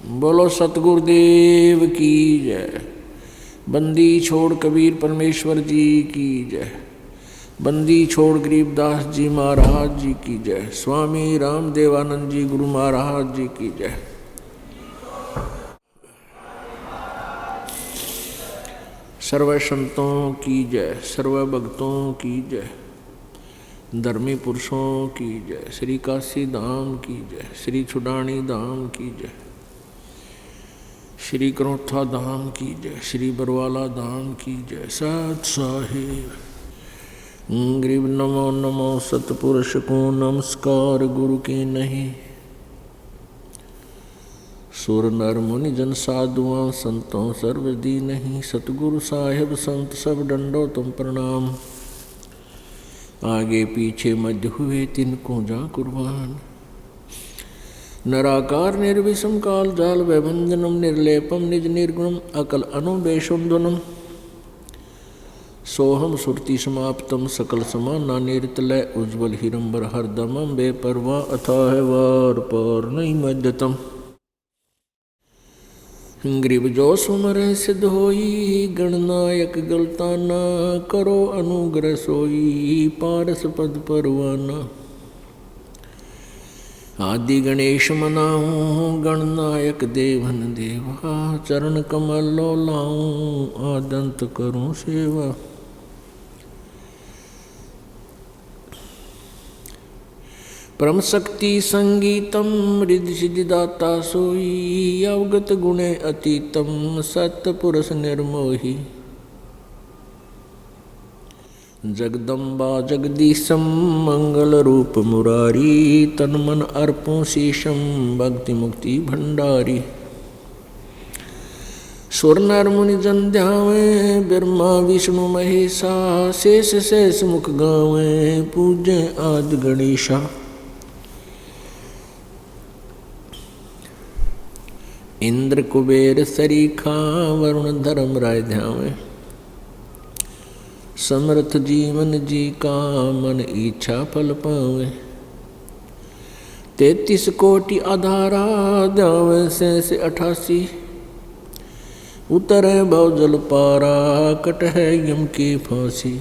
बोलो सतगुरुदेव की जय। बंदी छोड़ कबीर परमेश्वर जी की जय। बंदी छोड़ गरीबदास जी महाराज जी की जय। स्वामी रामदेवानंद जी गुरु महाराज जी की जय। सर्व संतों की जय, सर्व भक्तों की जय, धर्मी पुरुषों की जय। श्री काशी धाम की जय, श्री छुडानी धाम की जय, श्री करोथा धाम की जय, श्री बरवाला धाम की जय। सत साहिब गरीब नमो नमो सतपुरुष को नमस्कार गुरु की नहीं। सुर नर मुनि जन साधुआं संतों सर्वदी नहीं। सतगुरु साहिब संत सब डंडो तुम प्रणाम। आगे पीछे मध्य हुए तिनको जा कुर्बान। नराकार निर्विषम काल जाल वैभंजनम निर्लेपम निज निर्गुणम अकल अनुबेशुंदनम। सोहम सुरति समाप्तम सकल समाना निर्तलय उज्ज्वल हिरंबर हरदमम बेपरवा अथाह वार पार नहीं मध्यतम। ग्रीब जो सुमर सिद्ध होई गणनायक गलताना। करो अनुग्रह सोई पारस पद परवाना। आदि गणेश मनाऊं गणनायक देवन देवा। चरण कमल लो लाऊं आदंत करूं सेवा। परम शक्ति संगीतम रिद्धि सिद्धिदाता सोई। अवगत गुणे अतीतम सत्पुरुष निर्मोही। जगदम्बा जगदीशम मंगल रूप मुरारी। तन मन अर्पों शीशम भक्ति मुक्ति भंडारी। सुर नर मुनि जन ध्यावे ब्रह्मा विष्णु महेशा। शेष शेष मुख गावे पूजे आदि गणेशा। इंद्र कुबेर सरीखा वरुण धर्म राय ध्यावे। समर्थ जीवन जी का मन इच्छा फल पावे। 33 कोटि आधारा ध्यावे से 88। उतरे भव जल पारा कट है यम की फांसी।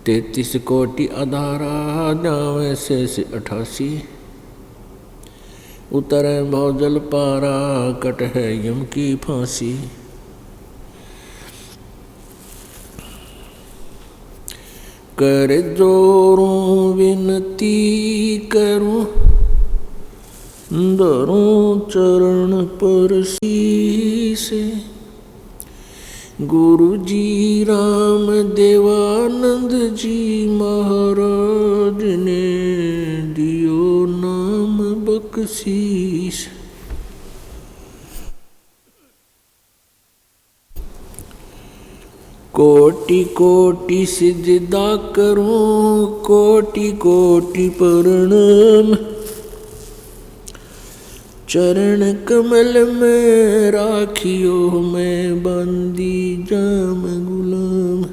33 कोटि आधारा ध्यावे से 88। उतरे भव जल पारा कट है यम की फांसी। कर जोरूं विनती करूं धरूं चरण पर शीस। गुरु जी राम देवानंद जी महाराज ने दियो नाम बख्शीश। कोटि कोटि सिजदा करूं कोटि कोटि प्रणाम। चरण कमल में राखियो मैं बंदी जाम गुलाम।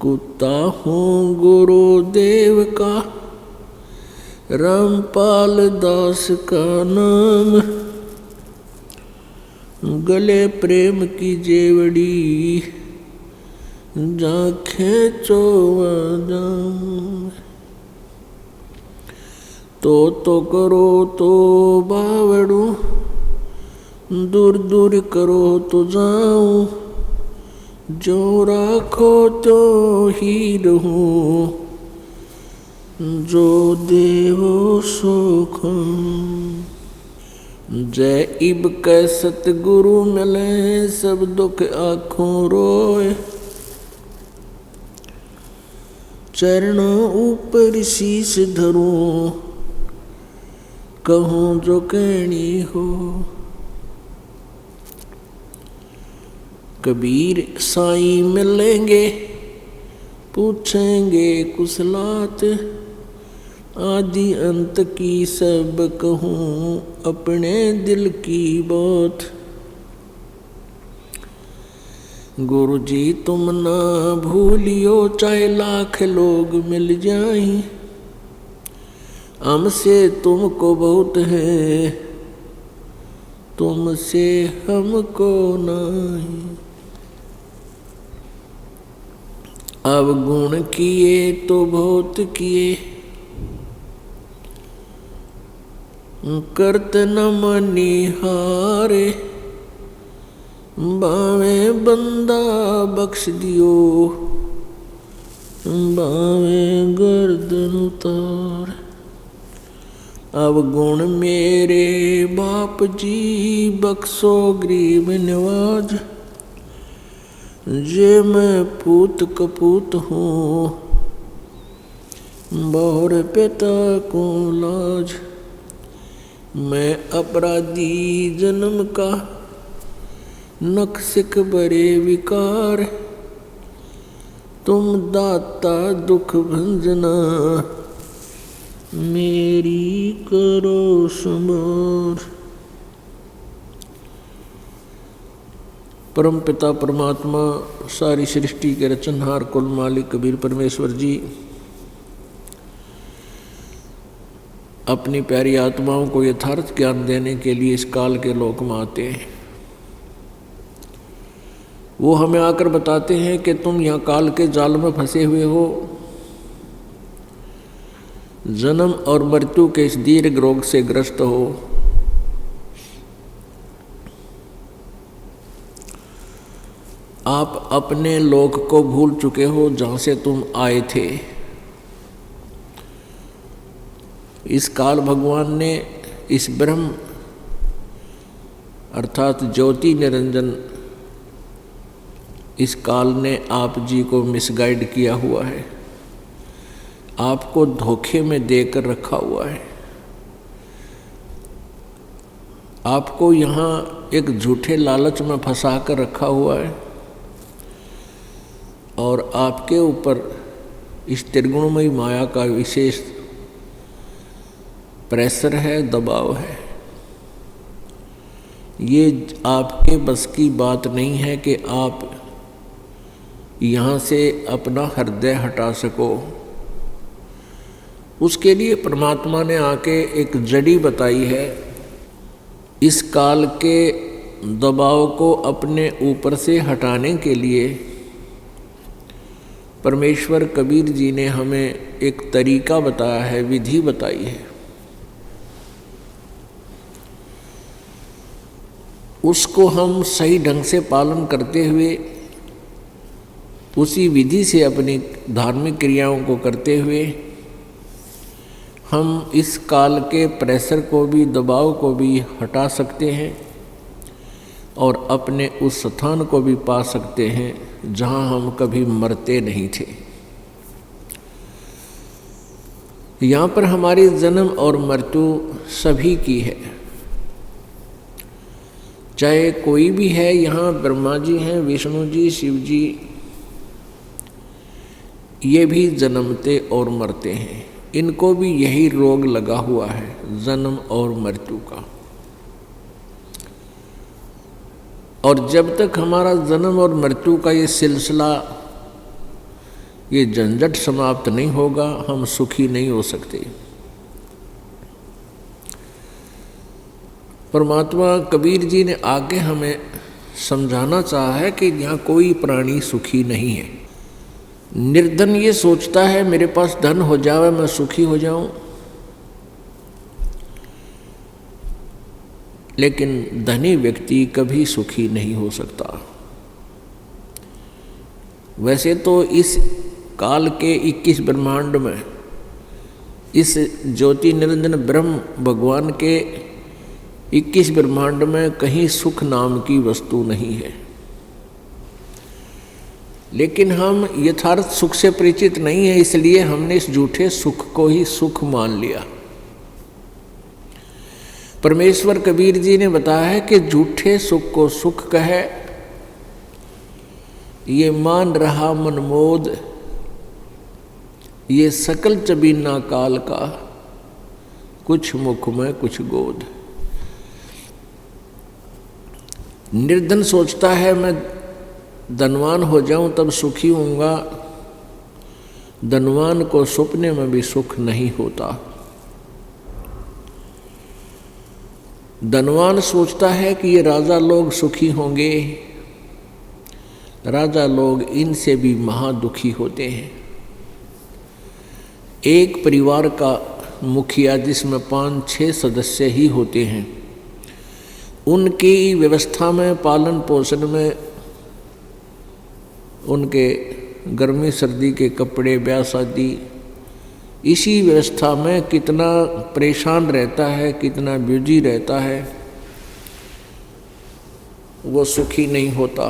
कुत्ता हूँ गुरुदेव का रामपाल दास का नाम। गले प्रेम की जेवड़ी जाखें चोवा जाऊं। तो करो तो बावड़ू दूर दूर करो तो जाऊं। जो राखो तो ही रहूं जो देवो सो खाऊं। जय इब कै सतगुरु मिले सब दुख आँखों रोए। चरणों ऊपर शीश धरूं कहूँ जो कहनी हो। कबीर साईं मिलेंगे पूछेंगे कुशलात। आदि अंत की सब कहूँ अपने दिल की बात। गुरु जी तुम ना भूलियो चाहे लाख लोग मिल जाएं। हमसे तुमको बहुत है, तुमसे हमको नहीं। अब गुण किए तो बहुत किए, करत न मनिहारे। बावे बंदा बख्श दियो, बावे गर्दन उतार। अब गुण मेरे बाप जी बख्शो गरीब नवाज। जे मैं पूत कपूत हूँ, बहुर पिता को लाज। मैं अपराधी जन्म का, नख सिख बरे विकार। तुम दाता दुख भंजना, मेरी करो संभार। परम पिता परमात्मा सारी सृष्टि के रचनहार कुल मालिक कबीर परमेश्वर जी अपनी प्यारी आत्माओं को यथार्थ ज्ञान देने के लिए इस काल के लोक में आते हैं। वो हमें आकर बताते हैं कि तुम यहाँ काल के जाल में फंसे हुए हो, जन्म और मृत्यु के इस दीर्घ रोग से ग्रस्त हो। आप अपने लोक को भूल चुके हो जहाँ से तुम आए थे। इस काल भगवान ने इस ब्रह्म अर्थात ज्योति निरंजन इस काल ने आप जी को मिसगाइड किया हुआ है, आपको धोखे में देकर रखा हुआ है। आपको यहाँ एक झूठे लालच में फंसा कर रखा हुआ है और आपके ऊपर इस त्रिगुणमयी माया का विशेष प्रेशर है, दबाव है। ये आपके बस की बात नहीं है कि आप यहाँ से अपना हृदय हटा सको। उसके लिए परमात्मा ने आके एक जड़ी बताई है। इस काल के दबाव को अपने ऊपर से हटाने के लिए परमेश्वर कबीर जी ने हमें एक तरीका बताया है, विधि बताई है। उसको हम सही ढंग से पालन करते हुए, उसी विधि से अपनी धार्मिक क्रियाओं को करते हुए हम इस काल के प्रेशर को भी, दबाव को भी हटा सकते हैं और अपने उस स्थान को भी पा सकते हैं जहाँ हम कभी मरते नहीं थे। यहाँ पर हमारी जन्म और मृत्यु सभी की है, चाहे कोई भी है। यहाँ ब्रह्मा जी हैं, विष्णु जी, शिव जी, ये भी जन्मते और मरते हैं। इनको भी यही रोग लगा हुआ है, जन्म और मृत्यु का। और जब तक हमारा जन्म और मृत्यु का ये सिलसिला, ये झंझट समाप्त नहीं होगा, हम सुखी नहीं हो सकते। परमात्मा कबीर जी ने आगे हमें समझाना चाहा है कि यहाँ कोई प्राणी सुखी नहीं है। निर्धन ये सोचता है मेरे पास धन हो जावे मैं सुखी हो जाऊं, लेकिन धनी व्यक्ति कभी सुखी नहीं हो सकता। वैसे तो इस काल के 21 ब्रह्मांड में, इस ज्योति निरंजन ब्रह्म भगवान के 21 ब्रह्मांड में कहीं सुख नाम की वस्तु नहीं है। लेकिन हम यथार्थ सुख से परिचित नहीं है, इसलिए हमने इस झूठे सुख को ही सुख मान लिया। परमेश्वर कबीर जी ने बताया है कि झूठे सुख को सुख कहे, ये मान रहा मनमोद, ये सकल चबीना काल का, कुछ मुख में कुछ गोद। निर्धन सोचता है मैं धनवान हो जाऊं तब सुखी होऊंगा। धनवान को सपने में भी सुख नहीं होता। धनवान सोचता है कि ये राजा लोग सुखी होंगे, राजा लोग इनसे भी महादुखी होते हैं। एक परिवार का मुखिया जिसमें 5-6 सदस्य ही होते हैं, उनकी व्यवस्था में, पालन पोषण में, उनके गर्मी सर्दी के कपड़े, ब्याह शादी, इसी व्यवस्था में कितना परेशान रहता है, कितना बिजी रहता है, वो सुखी नहीं होता।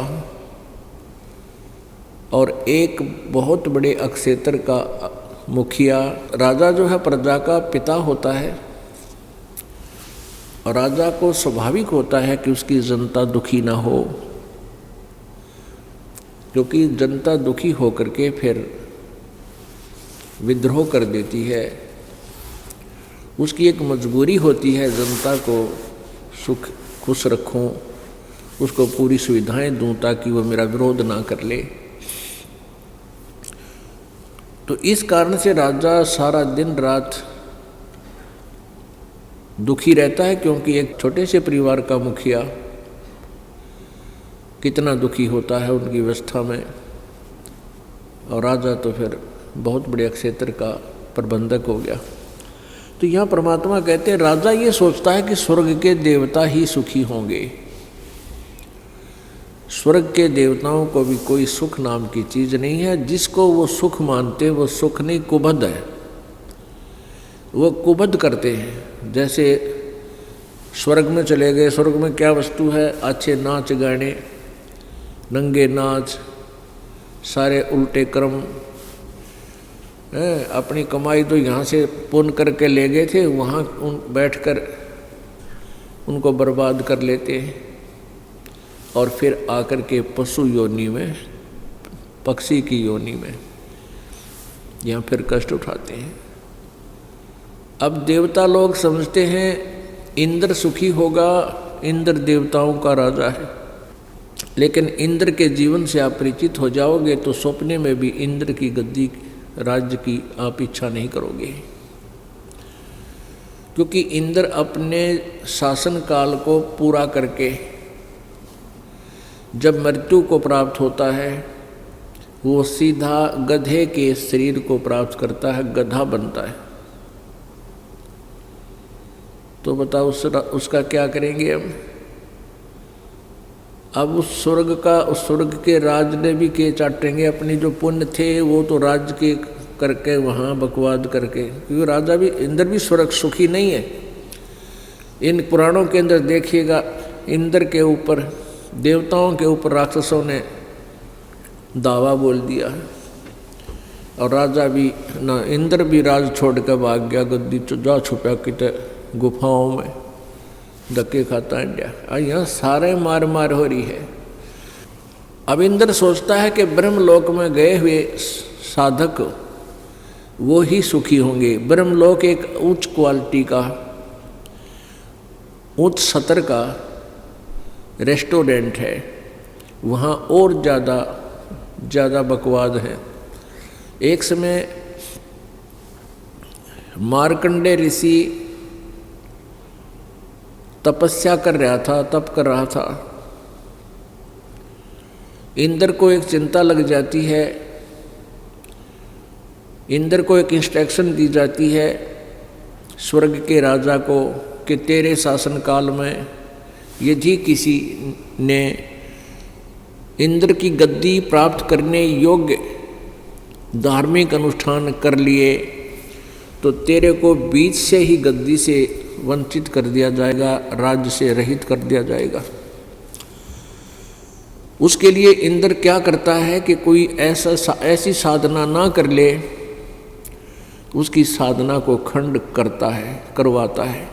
और एक बहुत बड़े अक्षेत्र का मुखिया, राजा जो है प्रजा का पिता होता है, और राजा को स्वाभाविक होता है कि उसकी जनता दुखी ना हो, क्योंकि जनता दुखी होकर के फिर विद्रोह कर देती है। उसकी एक मजबूरी होती है, जनता को खुश रखूं, उसको पूरी सुविधाएं दूं ताकि वो मेरा विरोध ना कर ले। तो इस कारण से राजा सारा दिन रात दुखी रहता है, क्योंकि एक छोटे से परिवार का मुखिया कितना दुखी होता है उनकी व्यवस्था में, और राजा तो फिर बहुत बड़े क्षेत्र का प्रबंधक हो गया। तो यहाँ परमात्मा कहते हैं राजा ये सोचता है कि स्वर्ग के देवता ही सुखी होंगे। स्वर्ग के देवताओं को भी कोई सुख नाम की चीज़ नहीं है। जिसको वो सुख मानते वो सुख नहीं, कुबद है। वो कुबद करते हैं। जैसे स्वर्ग में चले गए, स्वर्ग में क्या वस्तु है? अच्छे नाच गाने, नंगे नाच, सारे उल्टे कर्म। अपनी कमाई तो यहाँ से पुण्य करके ले गए थे, वहाँ बैठकर उनको बर्बाद कर लेते हैं, और फिर आकर के पशु योनि में, पक्षी की योनि में यहाँ फिर कष्ट उठाते हैं। अब देवता लोग समझते हैं इंद्र सुखी होगा, इंद्र देवताओं का राजा है। लेकिन इंद्र के जीवन से आप परिचित हो जाओगे तो सपने में भी इंद्र की गद्दी, राज्य की आप इच्छा नहीं करोगे, क्योंकि इंद्र अपने शासन काल को पूरा करके जब मृत्यु को प्राप्त होता है, वो सीधा गधे के शरीर को प्राप्त करता है, गधा बनता है। तो बताओ उसका क्या करेंगे हम? अब उस स्वर्ग के राज ने भी के चाटेंगे। अपनी जो पुण्य थे वो तो राज्य के करके वहाँ बकवाद करके, क्योंकि राजा भी, इंद्र भी स्वर्ग सुखी नहीं है। इन पुराणों के अंदर देखिएगा, इंद्र के ऊपर, देवताओं के ऊपर राक्षसों ने दावा बोल दिया, और राजा भी ना, इंद्र भी राज छोड़ कर भाग गया, गद्दी जा छुपा किते गुफाओं में, धक्के खाता इंडिया। यहाँ सारे मार मार हो रही है। अब इंद्र सोचता है कि ब्रह्मलोक में गए हुए साधक वो ही सुखी होंगे। ब्रह्मलोक एक उच्च क्वालिटी का, उच्च स्तर का रेस्टोरेंट है, वहाँ और ज़्यादा बकवाद है। एक समय मार्कंडे ऋषि तपस्या कर रहा था, तप कर रहा था। इंद्र को एक चिंता लग जाती है, इंद्र को एक इंस्ट्रक्शन दी जाती है स्वर्ग के राजा को कि तेरे शासन काल में यदि किसी ने इंद्र की गद्दी प्राप्त करने योग्य धार्मिक अनुष्ठान कर लिए तो तेरे को बीच से ही गद्दी से वंचित कर दिया जाएगा, राज्य से रहित कर दिया जाएगा। उसके लिए इंद्र क्या करता है कि कोई ऐसी साधना ना कर ले, उसकी साधना को खंड करवाता है।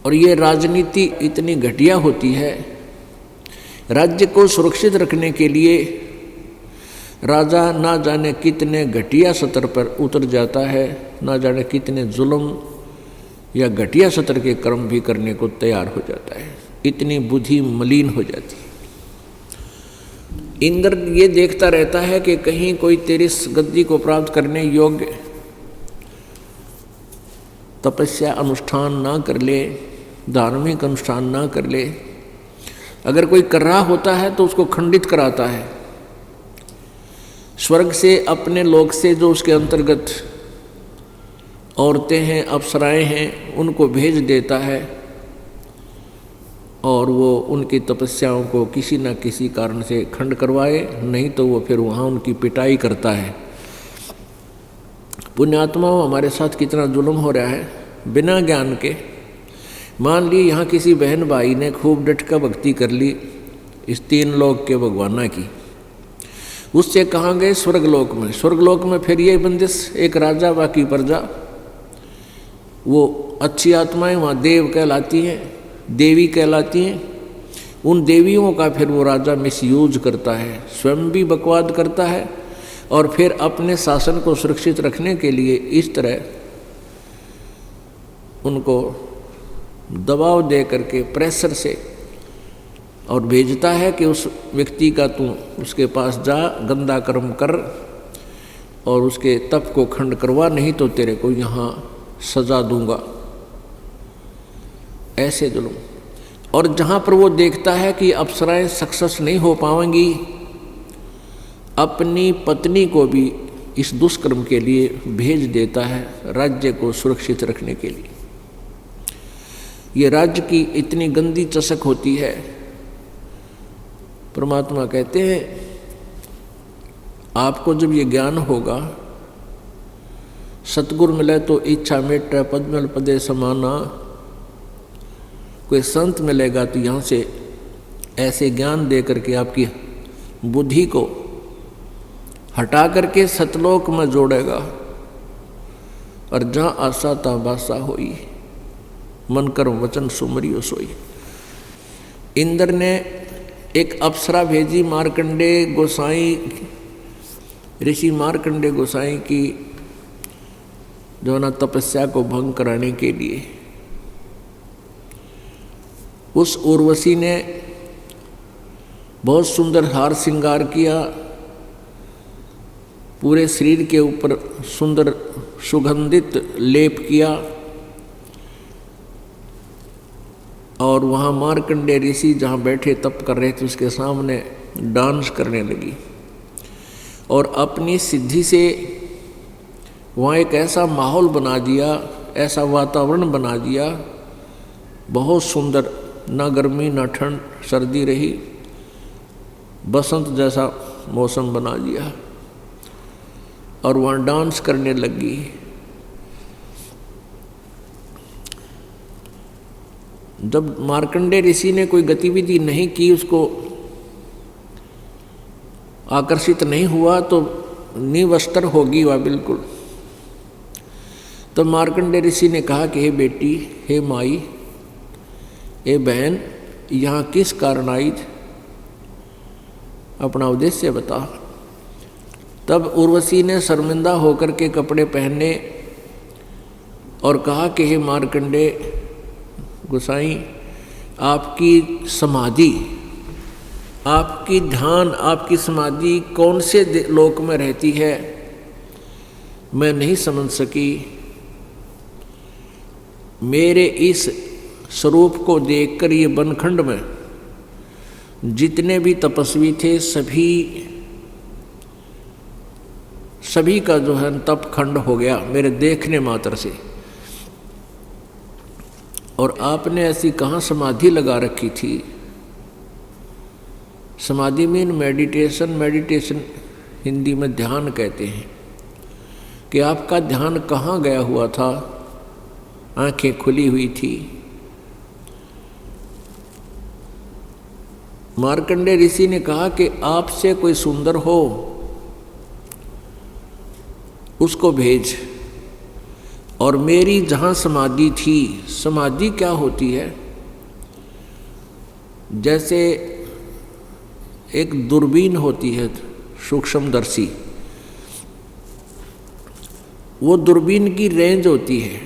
और ये राजनीति इतनी घटिया होती है, राज्य को सुरक्षित रखने के लिए राजा ना जाने कितने घटिया स्तर पर उतर जाता है, ना जाने कितने जुल्म या घटिया स्तर के कर्म भी करने को तैयार हो जाता है। इतनी बुद्धि मलिन हो जाती है। इंद्र ये देखता रहता है कि कहीं कोई तेरी गद्दी को प्राप्त करने योग्य तपस्या अनुष्ठान ना कर ले, धार्मिक अनुष्ठान ना कर ले, अगर कोई कर रहा होता है तो उसको खंडित कराता है। स्वर्ग से, अपने लोक से जो उसके अंतर्गत औरतें हैं, अप्सराएं हैं, उनको भेज देता है और वो उनकी तपस्याओं को किसी न किसी कारण से खंड करवाए, नहीं तो वो फिर वहाँ उनकी पिटाई करता है। पुण्यात्माओं, हमारे साथ कितना जुल्म हो रहा है बिना ज्ञान के। मान ली यहाँ किसी बहन भाई ने खूब डट का भक्ति कर ली इस 3 लोक के भगवाना की, उससे कहाँ गए? स्वर्गलोक में। स्वर्गलोक में फिर ये बंदिश, एक राजा बाकी प्रजा। वो अच्छी आत्माएं वहाँ देव कहलाती हैं, देवी कहलाती हैं। उन देवियों का फिर वो राजा मिसयूज करता है, स्वयं भी बकवाद करता है और फिर अपने शासन को सुरक्षित रखने के लिए इस तरह उनको दबाव दे करके, प्रेशर से, और भेजता है कि उस व्यक्ति का तू उसके पास जा, गंदा कर्म कर और उसके तप को खंड करवा, नहीं तो तेरे को यहाँ सजा दूंगा। ऐसे जुल्म। और जहाँ पर वो देखता है कि अप्सराएं सक्सेस नहीं हो पाएंगी, अपनी पत्नी को भी इस दुष्कर्म के लिए भेज देता है, राज्य को सुरक्षित रखने के लिए। ये राज्य की इतनी गंदी चसक होती है। परमात्मा कहते हैं आपको जब ये ज्ञान होगा, सतगुरु मिले तो इच्छा मेटे पद्मल पदे समाना, कोई संत मिलेगा तो यहाँ से ऐसे ज्ञान दे करके आपकी बुद्धि को हटा करके सतलोक में जोड़ेगा। और जहाँ आशा ता बासा होई, मन कर्म वचन सुमरियो सोई। इंद्र ने एक अप्सरा भेजी मार्कंडे गोसाई, ऋषि मार्कंडे गोसाई की जो ना तपस्या को भंग कराने के लिए। उस उर्वशी ने बहुत सुंदर हार श्रृंगार किया, पूरे शरीर के ऊपर सुंदर सुगंधित लेप किया और वहाँ मार्कंडे ऋषि जहाँ बैठे तप कर रहे थे उसके सामने डांस करने लगी और अपनी सिद्धि से वहाँ एक ऐसा माहौल बना दिया, ऐसा वातावरण बना दिया, बहुत सुंदर, ना गर्मी ना ठंड, सर्दी रही, बसंत जैसा मौसम बना दिया और वहाँ डांस करने लगी। जब मार्कंडे ऋषि ने कोई गतिविधि नहीं की, उसको आकर्षित नहीं हुआ तो निवस्त्र होगी वह बिल्कुल। तो मार्कंडे ऋषि ने कहा कि हे बेटी, हे माई, हे बहन, यहाँ किस कारण आई, अपना उद्देश्य बता। तब उर्वशी ने शर्मिंदा होकर के कपड़े पहने और कहा कि हे मार्कंडे गोसाई, आपकी समाधि, आपकी ध्यान, आपकी समाधि कौन से लोक में रहती है, मैं नहीं समझ सकी। मेरे इस स्वरूप को देखकर ये बनखंड में जितने भी तपस्वी थे सभी का जो है तप खंड हो गया मेरे देखने मात्र से। और आपने ऐसी कहाँ समाधि लगा रखी थी? समाधि मीन मेडिटेशन, मेडिटेशन हिंदी में ध्यान कहते हैं, कि आपका ध्यान कहाँ गया हुआ था? आंखें खुली हुई थी। मार्कंडे ऋषि ने कहा कि आपसे कोई सुंदर हो उसको भेज। और मेरी जहाँ समाधि थी, समाधि क्या होती है? जैसे एक दूरबीन होती है सूक्ष्मदर्शी, वो दूरबीन की रेंज होती है।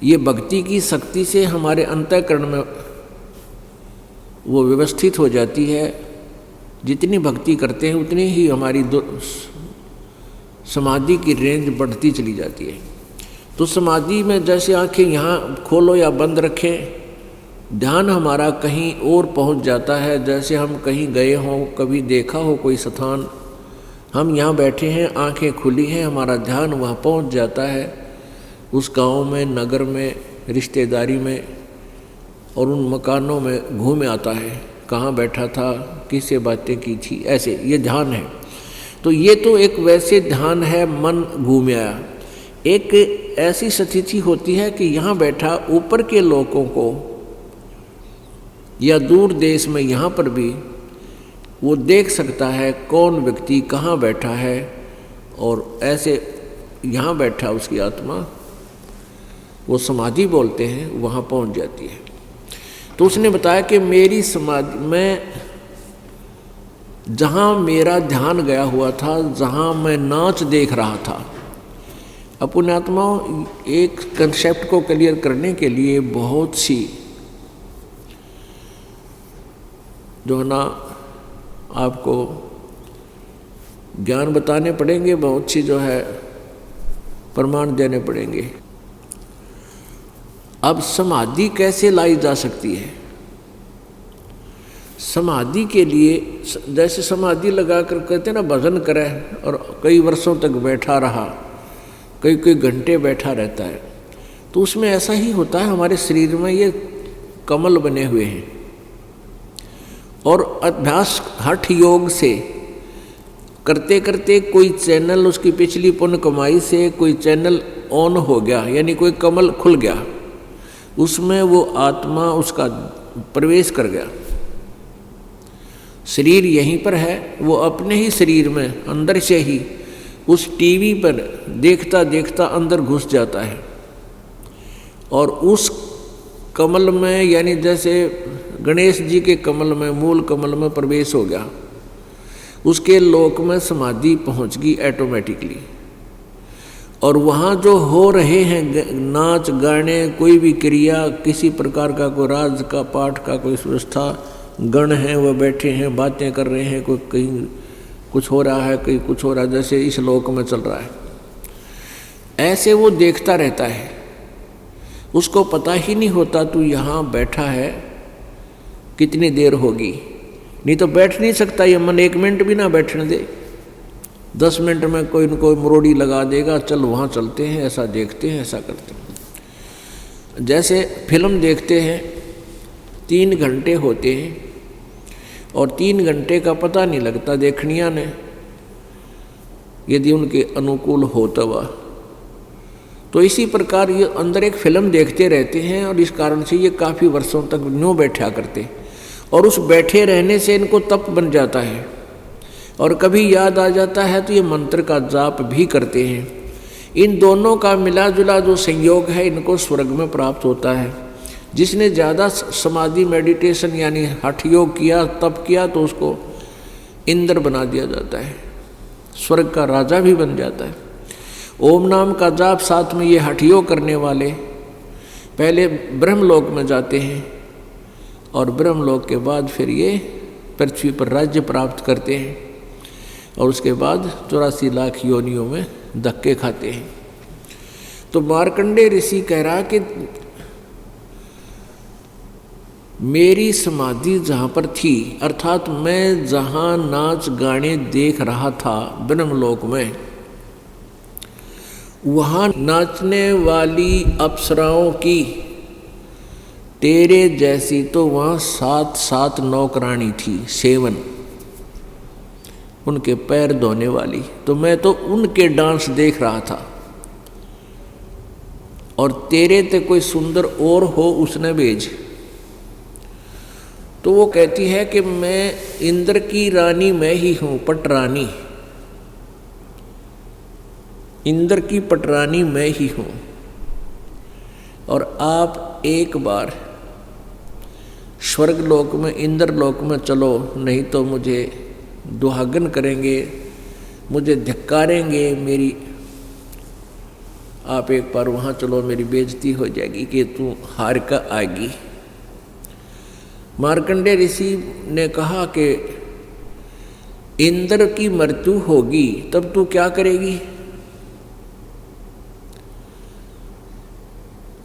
ये भक्ति की शक्ति से हमारे अंतःकरण में वो व्यवस्थित हो जाती है। जितनी भक्ति करते हैं उतनी ही हमारी समाधि की रेंज बढ़ती चली जाती है। तो समाधि में जैसे आंखें यहाँ खोलो या बंद रखें, ध्यान हमारा कहीं और पहुँच जाता है। जैसे हम कहीं गए हों, कभी देखा हो कोई स्थान, हम यहाँ बैठे हैं, आंखें खुली हैं, हमारा ध्यान वहाँ पहुँच जाता है, उस गांव में, नगर में, रिश्तेदारी में और उन मकानों में घूम आता है, कहाँ बैठा था, किससे बातें की थी, ऐसे ये ध्यान है। तो ये तो एक वैसे ध्यान है, मन घूम आया। एक ऐसी स्थिति होती है कि यहाँ बैठा ऊपर के लोगों को या दूर देश में यहाँ पर भी वो देख सकता है कौन व्यक्ति कहाँ बैठा है, और ऐसे यहाँ बैठा उसकी आत्मा, वो समाधि बोलते हैं, वहाँ पहुँच जाती है। तो उसने बताया कि मेरी समाधि में जहाँ मेरा ध्यान गया हुआ था, जहाँ मैं नाच देख रहा था। अपने आत्माओं, एक कंसेप्ट को क्लियर करने के लिए बहुत सी जो है ना आपको ज्ञान बताने पड़ेंगे, बहुत सी जो है प्रमाण देने पड़ेंगे। अब समाधि कैसे लाई जा सकती है? समाधि के लिए जैसे समाधि लगा कर कहते हैं ना, भजन करे और कई वर्षों तक बैठा रहा, कई कई घंटे बैठा रहता है, तो उसमें ऐसा ही होता है। हमारे शरीर में ये कमल बने हुए हैं, और अभ्यास हठ योग से करते करते कोई चैनल, उसकी पिछली पुण्य कमाई से कोई चैनल ऑन हो गया, यानी कोई कमल खुल गया, उसमें वो आत्मा उसका प्रवेश कर गया। शरीर यहीं पर है, वो अपने ही शरीर में अंदर से ही उस टीवी पर देखता देखता अंदर घुस जाता है, और उस कमल में, यानी जैसे गणेश जी के कमल में, मूल कमल में प्रवेश हो गया, उसके लोक में समाधि पहुंच गई ऑटोमेटिकली। और वहाँ जो हो रहे हैं नाच गाने, कोई भी क्रिया, किसी प्रकार का कोई राज का पाठ का कोई व्यवस्था, गण हैं वह बैठे हैं, बातें कर रहे हैं, कोई कहीं कुछ हो रहा है, कहीं कुछ हो रहा है, जैसे इस लोक में चल रहा है, ऐसे वो देखता रहता है। उसको पता ही नहीं होता तू यहाँ बैठा है कितनी देर होगी, नहीं तो बैठ नहीं सकता ये मन, एक मिनट भी ना बैठने दे। 10 मिनट में कोई न कोई मुरोड़ी लगा देगा, चल वहाँ चलते हैं, ऐसा देखते हैं, ऐसा करते हैं। जैसे फिल्म देखते हैं, 3 घंटे होते हैं और 3 घंटे का पता नहीं लगता देखनिया ने, यदि उनके अनुकूल होता हुआ। तो इसी प्रकार ये अंदर एक फिल्म देखते रहते हैं, और इस कारण से ये काफ़ी वर्षों तक न्यों बैठा करते, और उस बैठे रहने से इनको तप बन जाता है, और कभी याद आ जाता है तो ये मंत्र का जाप भी करते हैं। इन दोनों का मिला जुला जो संयोग है, इनको स्वर्ग में प्राप्त होता है। जिसने ज़्यादा समाधि मेडिटेशन यानी हठ योग किया, तप किया, तो उसको इंद्र बना दिया जाता है, स्वर्ग का राजा भी बन जाता है। ओम नाम का जाप साथ में ये हठ योग करने वाले पहले ब्रह्मलोक में जाते हैं, और ब्रह्मलोक के बाद फिर ये पृथ्वी पर राज्य प्राप्त करते हैं, और उसके बाद 84 लाख योनियों में धक्के खाते हैं। तो मार्कंडेय ऋषि कह रहा कि मेरी समाधि जहाँ पर थी, अर्थात मैं जहाँ नाच गाने देख रहा था ब्रह्मलोक में, वहाँ नाचने वाली अप्सराओं की तेरे जैसी तो वहाँ 7 नौकरानी थी, 7, उनके पैर धोने वाली। तो मैं तो उनके डांस देख रहा था, और तेरे ते कोई सुंदर और हो उसने भेज। तो वो कहती है कि मैं इंद्र की रानी मैं ही हूँ, पटरानी, इंद्र की पटरानी मैं ही हूँ, और आप एक बार स्वर्ग लोक में, इंद्र लोक में चलो, नहीं तो मुझे दुहागन करेंगे, मुझे धिक्कारेंगे मेरी। आप एक बार वहाँ चलो, मेरी बेइज्जती हो जाएगी कि तू हार का आएगी। मार्कंडेय ऋषि ने कहा कि इंद्र की मृत्यु होगी तब तू क्या करेगी?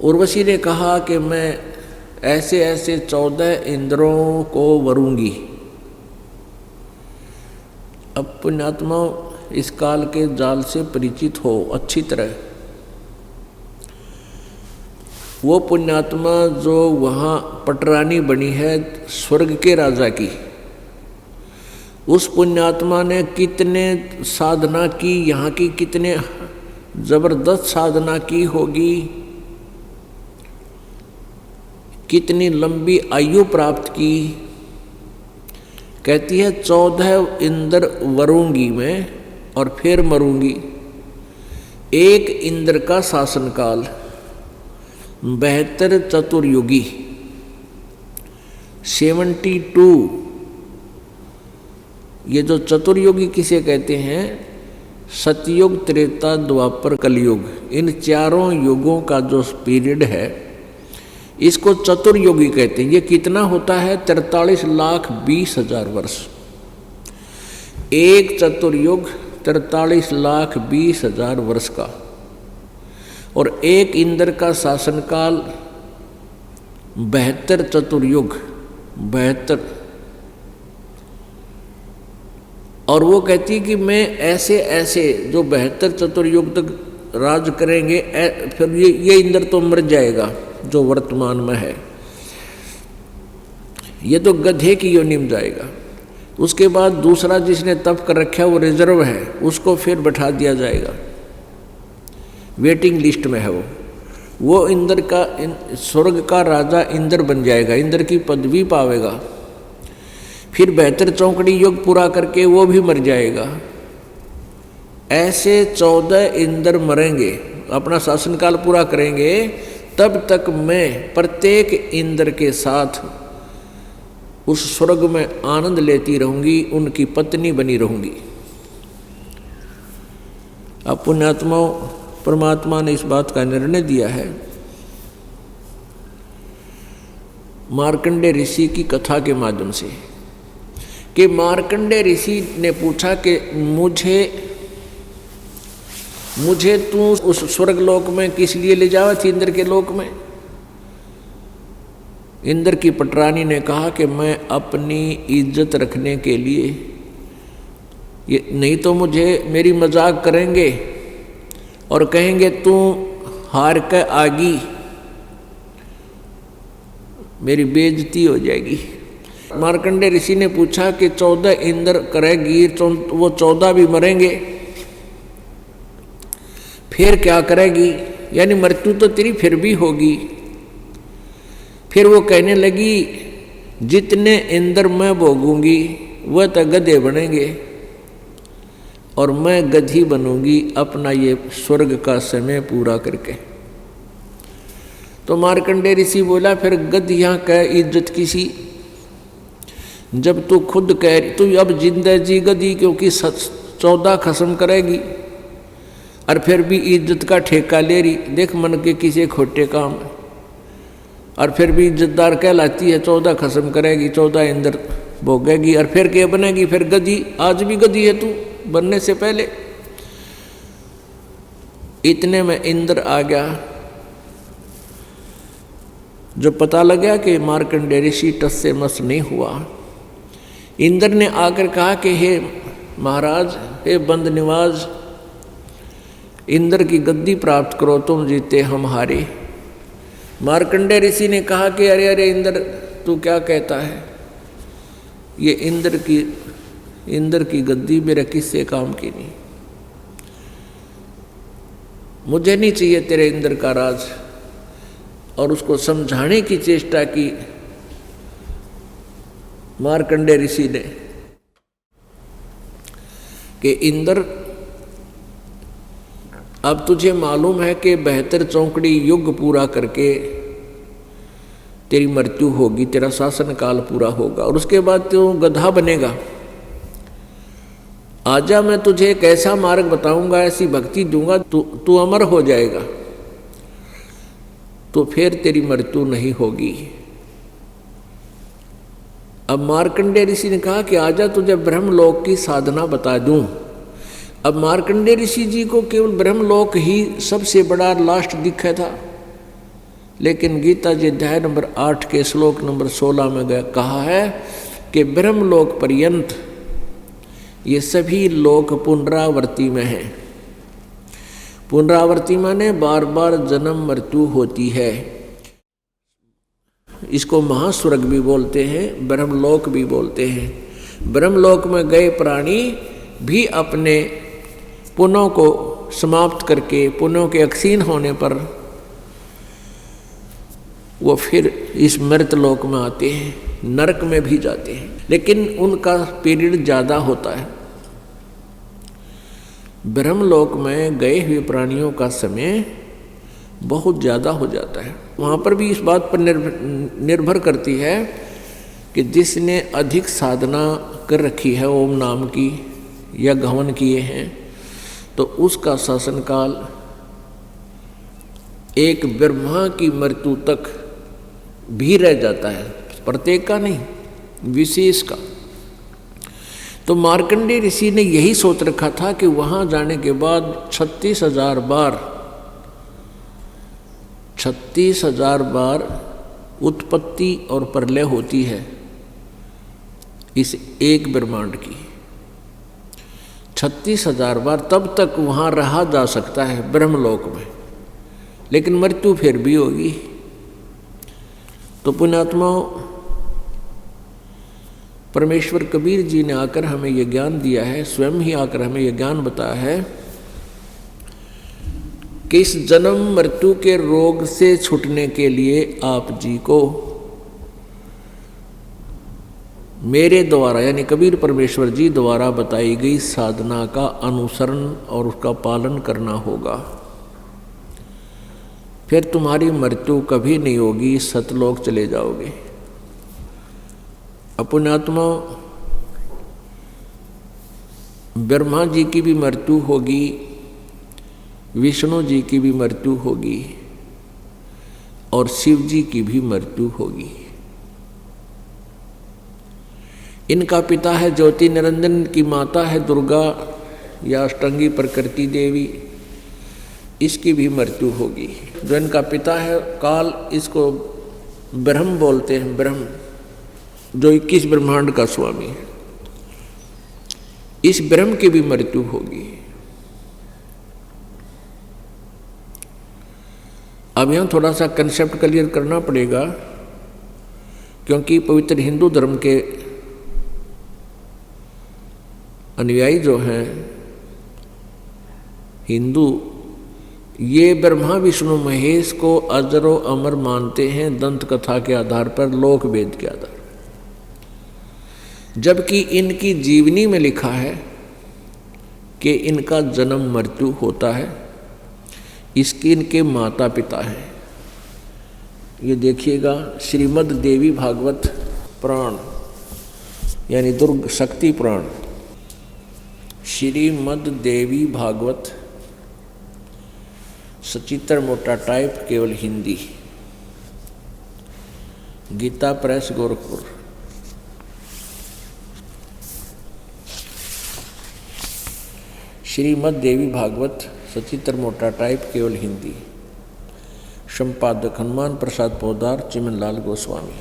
उर्वशी ने कहा कि मैं ऐसे ऐसे 14 इंद्रों को वरूंगी। अब पुण्यात्मा इस काल के जाल से परिचित हो अच्छी तरह। वो पुण्यात्मा जो वहाँ पटरानी बनी है स्वर्ग के राजा की, उस पुण्यात्मा ने कितने साधना की, यहाँ की कितने जबरदस्त साधना की होगी, कितनी लंबी आयु प्राप्त की। कहती है 14 इंद्र वरूंगी मैं और फिर मरूंगी। एक इंद्र का शासनकाल 72 चतुर्युगी 72। ये जो चतुर्युगी किसे कहते हैं? सतयुग, त्रेता, द्वापर, कलयुग, इन चारों युगों का जो पीरियड है इसको चतुर्युगी कहते हैं। ये कितना होता है? 43,20,000 वर्ष। एक चतुर्युग 43,20,000 वर्ष का। और एक इंद्र का शासनकाल 72 चतुर्युग 72। और वो कहती कि मैं ऐसे ऐसे जो 72 चतुर्युग तक राज करेंगे, फिर ये इंद्र तो मर जाएगा जो वर्तमान में है, ये तो गधे की योनि में जाएगा। उसके बाद दूसरा जिसने तप कर रखा है वो रिजर्व है, उसको फिर बैठा दिया जाएगा, वेटिंग लिस्ट में है वो इंद्र का स्वर्ग का राजा इंद्र बन जाएगा, इंद्र की पदवी पावेगा। फिर 72 चौकड़ी युग पूरा करके वो भी मर जाएगा। ऐसे 14 इंद्र मरेंगे, अपना शासनकाल पूरा करेंगे, तब तक मैं प्रत्येक इंद्र के साथ उस स्वर्ग में आनंद लेती रहूंगी, उनकी पत्नी बनी रहूंगी। अब पुण्यात्माओं, परमात्मा ने इस बात का निर्णय दिया है। मार्कंडेय ऋषि की कथा के माध्यम से कि मार्कंडेय ऋषि ने पूछा कि मुझे तू उस स्वर्ग लोक में किस लिए ले जावा थी, इंद्र के लोक में? इंद्र की पटरानी ने कहा कि मैं अपनी इज्जत रखने के लिए, ये नहीं तो मुझे मेरी मजाक करेंगे और कहेंगे तू हार के आगी, मेरी बेइज्जती हो जाएगी। मार्कंडेय ऋषि ने पूछा कि 14 इंद्र करेगी, वो 14 भी मरेंगे, फिर क्या करेगी? यानी मृत्यु तो तेरी फिर भी होगी। फिर वो कहने लगी जितने इंद्र मैं भोगूंगी वह तो गधे बनेंगे और मैं गधी बनूंगी अपना ये स्वर्ग का समय पूरा करके। तो मार्कंडेय ऋषि बोला फिर गधियां का इज्जत किसी, जब तू खुद कह रही तू अब जिंदा जी गधी, क्योंकि 14 खत्म करेगी और फिर भी इज्जत का ठेका ले रही, देख मन के किसी खोटे काम, और फिर भी इज्जतदार कहलाती है, 14 खत्म करेगी, 14 इंद्र भोगेगी और फिर क्या बनेगी? फिर गधी। आज भी गधी है तू बनने से पहले। इतने में इंद्र आ गया। जो पता लगा कि मार्कंडेय ऋषि टस से मस नहीं हुआ, इंद्र ने आकर कहा कि हे महाराज, हे बंद निवाज, इंद्र की गद्दी प्राप्त करो, तुम जीते हम हारे। मार्कंडेय ऋषि ने कहा कि अरे अरे इंद्र, तू क्या कहता है? ये इंद्र की गद्दी मेरे किससे काम की नहीं, मुझे नहीं चाहिए तेरे इंद्र का राज। और उसको समझाने की चेष्टा की मार्कंडेय ऋषि ने कि इंद्र, अब तुझे मालूम है कि 72 चौकड़ी युग पूरा करके तेरी मृत्यु होगी, तेरा शासन काल पूरा होगा और उसके बाद तू गधा बनेगा। आजा, मैं तुझे एक ऐसा मार्ग बताऊंगा, ऐसी भक्ति दूंगा, तू अमर हो जाएगा, तो फिर तेरी मृत्यु नहीं होगी। अब मार्कंडेय ऋषि ने कहा कि आजा तुझे ब्रह्मलोक की साधना बता दूं। अब मार्कंडेय ऋषि जी को केवल ब्रह्मलोक ही सबसे बड़ा लास्ट दिखा था। लेकिन गीता जी अध्याय नंबर 8 के श्लोक नंबर 16 में कहा है कि ब्रह्मलोक पर्यंत ये सभी लोक पुनरावृत्ति में हैं। पुनरावृत्ति माने बार बार जन्म मृत्यु होती है। इसको महास्वर्ग भी बोलते हैं, ब्रह्मलोक भी बोलते हैं। ब्रह्मलोक में गए प्राणी भी अपने पुण्यों को समाप्त करके, पुण्यों के अक्षीण होने पर वो फिर इस मृत लोक में आते हैं, नरक में भी जाते हैं, लेकिन उनका पीरियड ज़्यादा होता है। ब्रह्मलोक में गए हुए प्राणियों का समय बहुत ज़्यादा हो जाता है। वहाँ पर भी इस बात पर निर्भर करती है कि जिसने अधिक साधना कर रखी है ओम नाम की या गहन किए हैं, तो उसका शासन काल एक ब्रह्मा की मृत्यु तक भी रह जाता है, प्रत्येक का नहीं, विशेष का। तो मार्कंडेय ऋषि ने यही सोच रखा था कि वहाँ जाने के बाद 36,000 बार उत्पत्ति और प्रलय होती है इस एक ब्रह्मांड की। 36,000 बार तब तक वहाँ रहा जा सकता है ब्रह्मलोक में, लेकिन मृत्यु फिर भी होगी। तो पुण्यात्माओं, परमेश्वर कबीर जी ने आकर हमें यह ज्ञान दिया है, स्वयं ही आकर हमें यह ज्ञान बताया है कि इस जन्म मृत्यु के रोग से छूटने के लिए आप जी को मेरे द्वारा यानी कबीर परमेश्वर जी द्वारा बताई गई साधना का अनुसरण और उसका पालन करना होगा। फिर तुम्हारी मृत्यु कभी नहीं होगी, सतलोक चले जाओगे। पुण्यात्मा, ब्रह्मा जी की भी मृत्यु होगी, विष्णु जी की भी मृत्यु होगी और शिव जी की भी मृत्यु होगी। इनका पिता है ज्योति निरंजन, की माता है दुर्गा या अष्टांगी प्रकृति देवी, इसकी भी मृत्यु होगी। जो इनका पिता है काल, इसको ब्रह्म बोलते हैं, ब्रह्म जो 21 ब्रह्मांड का स्वामी है, इस ब्रह्म की भी मृत्यु होगी। अब यहाँ थोड़ा सा कंसेप्ट क्लियर करना पड़ेगा, क्योंकि पवित्र हिंदू धर्म के अनुयायी जो हैं हिंदू, ये ब्रह्मा विष्णु महेश को अजरो अमर मानते हैं दंत कथा के आधार पर, लोक वेद के आधार, जबकि इनकी जीवनी में लिखा है कि इनका जन्म मृत्यु होता है। इसके इनके माता पिता हैं, ये देखिएगा श्रीमद् देवी भागवत पुराण यानी दुर्ग शक्ति पुराण, श्रीमद् देवी भागवत सचित्र मोटा टाइप केवल हिंदी, गीता प्रेस गोरखपुर। श्रीमद् देवी भागवत सचित्र मोटा टाइप केवल हिंदी, संपादक हनुमान प्रसाद पोदार, चिमनलाल गोस्वामी।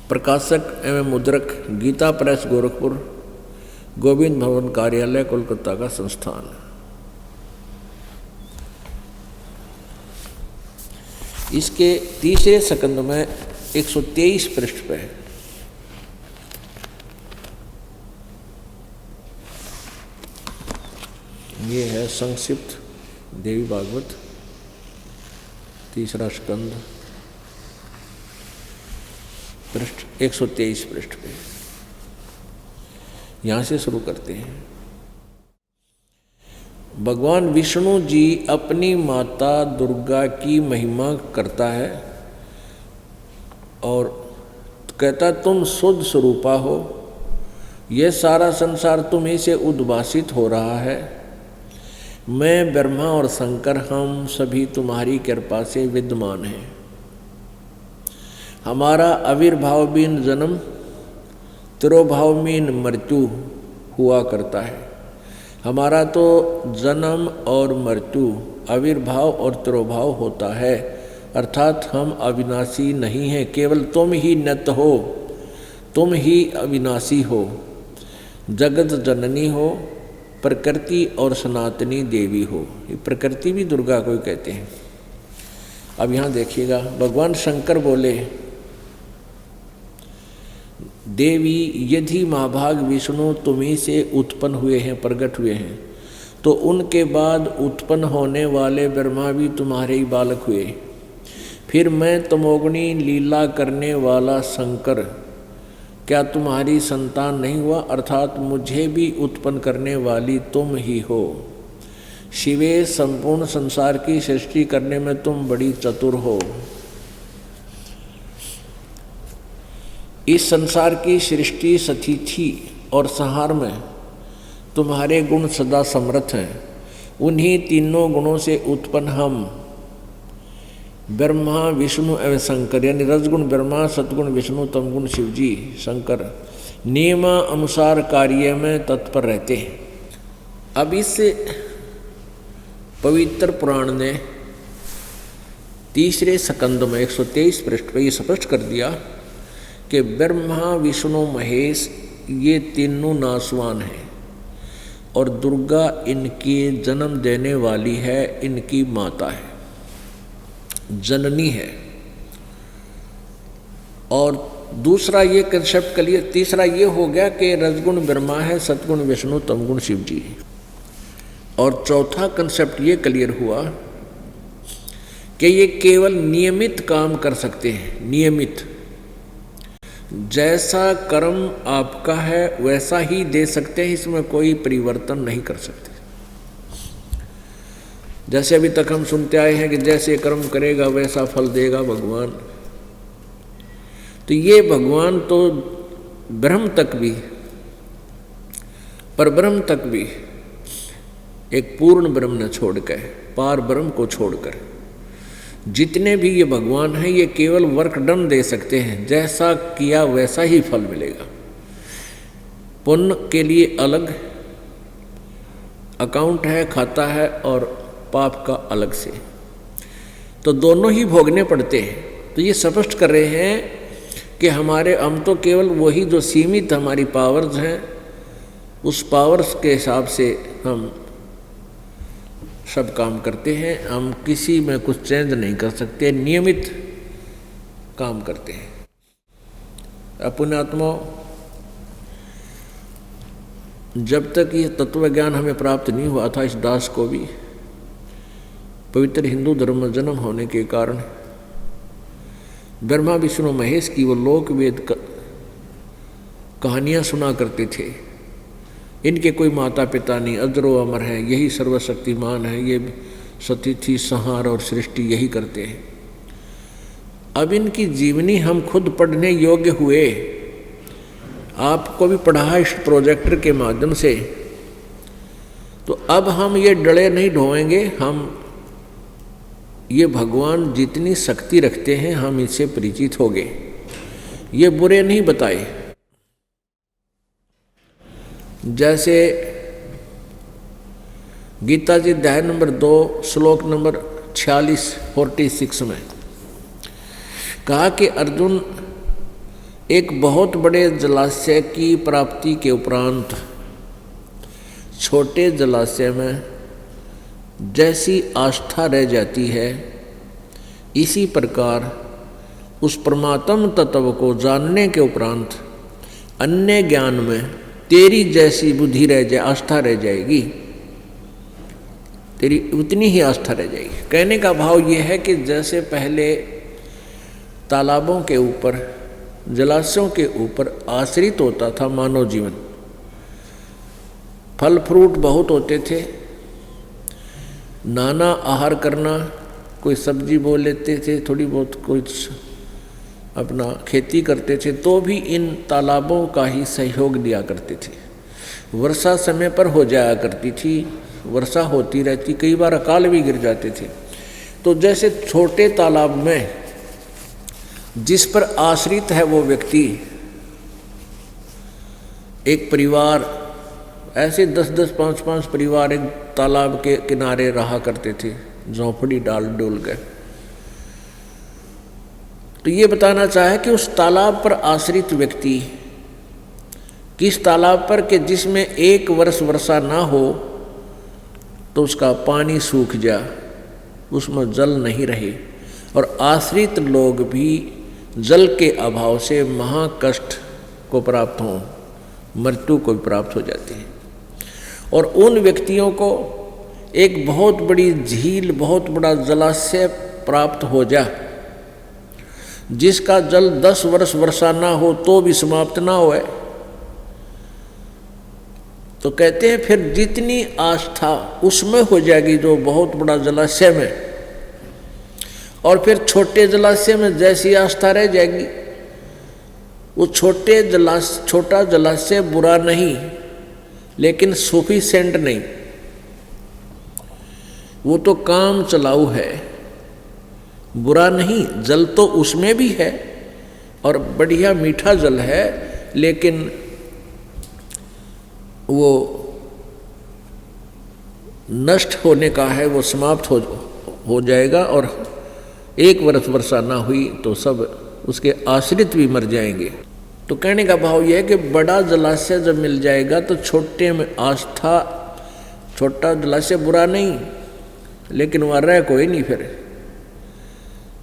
प्रकाशक एवं मुद्रक गीता प्रेस गोरखपुर, गोविंद भवन कार्यालय कोलकाता का संस्थान। इसके तीसरे सकंद में 123 पृष्ठ पे है। ये है संक्षिप्त देवी भागवत तीसरा स्कंद, पृष्ठ 123 पृष्ठ पे। यहाँ से शुरू करते हैं। भगवान विष्णु जी अपनी माता दुर्गा की महिमा करता है और कहता तुम शुद्ध स्वरूपा हो, यह सारा संसार तुम्हीं से उद्भासित हो रहा है। मैं ब्रह्मा और शंकर हम सभी तुम्हारी कृपा से विद्यमान हैं। हमारा आविर्भाव बिन जन्म, तिरोभाव बिन मृत्यु, हुआ करता है। हमारा तो जन्म और मृत्यु, आविर्भाव और तिरोभाव होता है, अर्थात हम अविनाशी नहीं हैं। केवल तुम ही नित्य हो, तुम ही अविनाशी हो, जगत जननी हो, प्रकृति और सनातनी देवी हो। ये प्रकृति भी दुर्गा को ही कहते हैं। अब यहाँ देखिएगा, भगवान शंकर बोले, देवी यदि महाभाग विष्णु तुम्ही से उत्पन्न हुए हैं, प्रकट हुए हैं, तो उनके बाद उत्पन्न होने वाले ब्रह्मा भी तुम्हारे ही बालक हुए। फिर मैं तमोगुणी लीला करने वाला शंकर क्या तुम्हारी संतान नहीं हुआ? अर्थात मुझे भी उत्पन्न करने वाली तुम ही हो। शिवे, संपूर्ण संसार की सृष्टि करने में तुम बड़ी चतुर हो। इस संसार की सृष्टि, स्थिति और संहार में तुम्हारे गुण सदा समर्थ हैं। उन्हीं तीनों गुणों से उत्पन्न हम ब्रह्मा, विष्णु एवं शंकर, यानी रजगुण ब्रह्मा, सतगुण विष्णु, तमगुण शिवजी शंकर नियम अनुसार कार्य में तत्पर रहते हैं। अब इस पवित्र पुराण ने तीसरे स्कंद में 123 पृष्ठ पर यह स्पष्ट कर दिया कि ब्रह्मा, विष्णु, महेश ये तीनों नासवान हैं और दुर्गा इनके जन्म देने वाली है, इनकी माता है, जननी है। और दूसरा ये कंसेप्ट क्लियर, तीसरा ये हो गया कि रजगुण ब्रह्मा है, सतगुण विष्णु, तमगुण शिव जी। और चौथा कंसेप्ट ये क्लियर हुआ कि ये केवल नियमित काम कर सकते हैं। नियमित, जैसा कर्म आपका है वैसा ही दे सकते हैं, इसमें कोई परिवर्तन नहीं कर सकते। जैसे अभी तक हम सुनते आए हैं कि जैसे कर्म करेगा वैसा फल देगा भगवान। तो ये भगवान तो ब्रह्म तक भी, पर ब्रह्म तक भी एक पूर्ण ब्रह्म न छोड़कर, पार ब्रह्म को छोड़कर जितने भी ये भगवान हैं, ये केवल वर्क डन दे सकते हैं। जैसा किया वैसा ही फल मिलेगा। पुण्य के लिए अलग अकाउंट है, खाता है, और पाप का अलग से, तो दोनों ही भोगने पड़ते हैं। तो ये स्पष्ट कर रहे हैं कि हम तो केवल वही जो सीमित हमारी पावर्स हैं, उस पावर्स के हिसाब से हम सब काम करते हैं। हम किसी में कुछ चेंज नहीं कर सकते, नियमित काम करते हैं। पुण्यात्मा, जब तक ये तत्व ज्ञान हमें प्राप्त नहीं हुआ था, इस दास को भी पवित्र हिंदू धर्म में जन्म होने के कारण ब्रह्मा, विष्णु, महेश की वो लोक वेद कहानियाँ सुना करते थे। इनके कोई माता पिता नहीं, अजरो अमर हैं, यही सर्वशक्तिमान है, ये स्थिति, संहार और सृष्टि यही करते हैं। अब इनकी जीवनी हम खुद पढ़ने योग्य हुए, आपको भी पढ़ा इस प्रोजेक्टर के माध्यम से, तो अब हम ये डले नहीं ढोएंगे। हम ये भगवान जितनी शक्ति रखते हैं हम इससे परिचित हो गए, ये बुरे नहीं बताए। जैसे गीता जी अध्याय नंबर 2 श्लोक नंबर 46 में कहा कि अर्जुन, एक बहुत बड़े जलाशय की प्राप्ति के उपरांत छोटे जलाशय में जैसी आस्था रह जाती है, इसी प्रकार उस परमात्म तत्व को जानने के उपरांत अन्य ज्ञान में तेरी जैसी बुद्धि रह जाए, आस्था रह जाएगी, तेरी उतनी ही आस्था रह जाएगी। कहने का भाव ये है कि जैसे पहले तालाबों के ऊपर, जलाशयों के ऊपर आश्रित होता था मानव जीवन, फल फ्रूट बहुत होते थे, नाना आहार करना, कोई सब्जी बो लेते थे, थोड़ी बहुत कुछ अपना खेती करते थे, तो भी इन तालाबों का ही सहयोग दिया करते थे। वर्षा समय पर हो जाया करती थी, वर्षा होती रहती, कई बार अकाल भी गिर जाते थे। तो जैसे छोटे तालाब में जिस पर आश्रित है वो व्यक्ति, एक परिवार ऐसे 10-10, 5-5 परिवार एक तालाब के किनारे रहा करते थे, झोंपड़ी डाल डोल गए। तो ये बताना चाहे कि उस तालाब पर आश्रित व्यक्ति, किस तालाब पर कि जिसमें 1 वर्ष वर्षा ना हो तो उसका पानी सूख जा, उसमें जल नहीं रहे, और आश्रित लोग भी जल के अभाव से महाकष्ट को प्राप्त हों, मृत्यु को भी प्राप्त हो जाती है। और उन व्यक्तियों को एक बहुत बड़ी झील, बहुत बड़ा जलाशय प्राप्त हो जा, जिसका जल 10 वर्ष वर्षा ना हो तो भी समाप्त ना होए, तो कहते हैं फिर जितनी आस्था उसमें हो जाएगी जो बहुत बड़ा जलाशय में, और फिर छोटे जलाशय में जैसी आस्था रह जाएगी। वो छोटा जलाशय बुरा नहीं, लेकिन सफिशिएंट नहीं, वो तो काम चलाऊ है, बुरा नहीं। जल तो उसमें भी है और बढ़िया मीठा जल है, लेकिन वो नष्ट होने का है, वो समाप्त हो जाएगा, और 1 वर्ष वर्षा ना हुई तो सब उसके आश्रित भी मर जाएंगे। तो कहने का भाव यह है कि बड़ा जलाशय जब मिल जाएगा तो छोटे में आस्था, छोटा जलाशय बुरा नहीं, लेकिन वहाँ रह कोई नहीं, फिर